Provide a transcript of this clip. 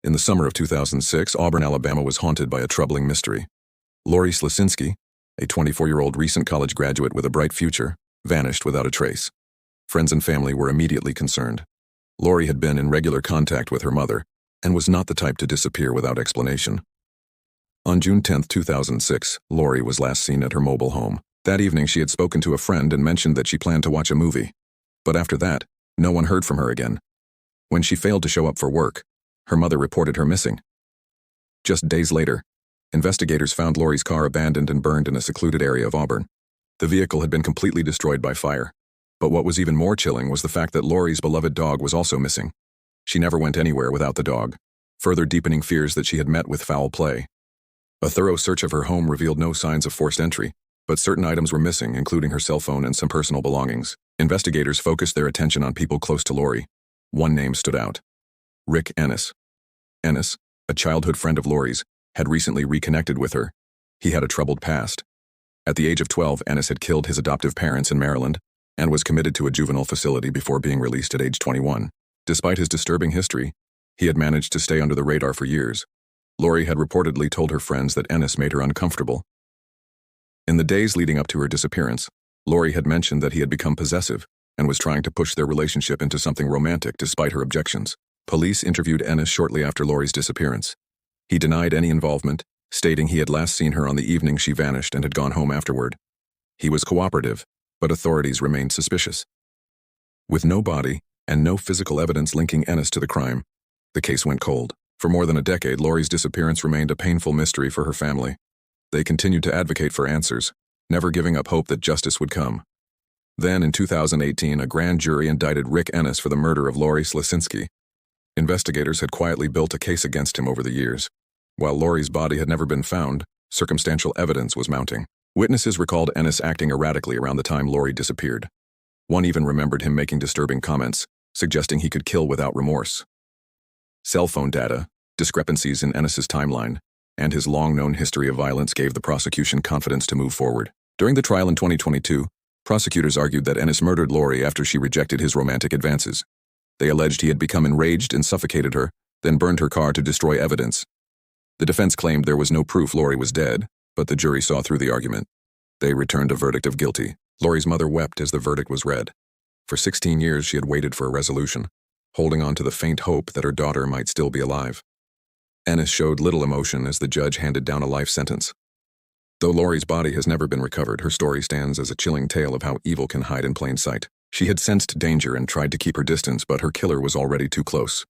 In the summer of 2006, Auburn, Alabama was haunted by a troubling mystery. Lori Slesinski, a 24-year-old recent college graduate with a bright future, vanished without a trace. Friends and family were immediately concerned. Lori had been in regular contact with her mother and was not the type to disappear without explanation. On June 10, 2006, Lori was last seen at her mobile home. That evening, she had spoken to a friend and mentioned that she planned to watch a movie. But after that, no one heard from her again. When she failed to show up for work, her mother reported her missing. Just days later, investigators found Lori's car abandoned and burned in a secluded area of Auburn. The vehicle had been completely destroyed by fire. But what was even more chilling was the fact that Lori's beloved dog was also missing. She never went anywhere without the dog, further deepening fears that she had met with foul play. A thorough search of her home revealed no signs of forced entry, but certain items were missing, including her cell phone and some personal belongings. Investigators focused their attention on people close to Lori. One name stood out: Rick Ennis. Ennis, a childhood friend of Lori's, had recently reconnected with her. He had a troubled past. At the age of 12, Ennis had killed his adoptive parents in Maryland and was committed to a juvenile facility before being released at age 21. Despite his disturbing history, he had managed to stay under the radar for years. Lori had reportedly told her friends that Ennis made her uncomfortable. In the days leading up to her disappearance, Lori had mentioned that he had become possessive and was trying to push their relationship into something romantic despite her objections. Police interviewed Ennis shortly after Lori's disappearance. He denied any involvement, stating he had last seen her on the evening she vanished and had gone home afterward. He was cooperative, but authorities remained suspicious. With no body and no physical evidence linking Ennis to the crime, the case went cold. For more than a decade, Lori's disappearance remained a painful mystery for her family. They continued to advocate for answers, never giving up hope that justice would come. Then, in 2018, a grand jury indicted Rick Ennis for the murder of Lori Slesinski. Investigators had quietly built a case against him over the years. While Lori's body had never been found, circumstantial evidence was mounting. Witnesses recalled Ennis acting erratically around the time Lori disappeared. One even remembered him making disturbing comments, suggesting he could kill without remorse. Cell phone data, discrepancies in Ennis's timeline, and his long-known history of violence gave the prosecution confidence to move forward. During the trial in 2022, prosecutors argued that Ennis murdered Lori after she rejected his romantic advances. They alleged he had become enraged and suffocated her, then burned her car to destroy evidence. The defense claimed there was no proof Lori was dead, but the jury saw through the argument. They returned a verdict of guilty. Lori's mother wept as the verdict was read. For 16 years, she had waited for a resolution, holding on to the faint hope that her daughter might still be alive. Ennis showed little emotion as the judge handed down a life sentence. Though Lori's body has never been recovered, her story stands as a chilling tale of how evil can hide in plain sight. She had sensed danger and tried to keep her distance, but her killer was already too close.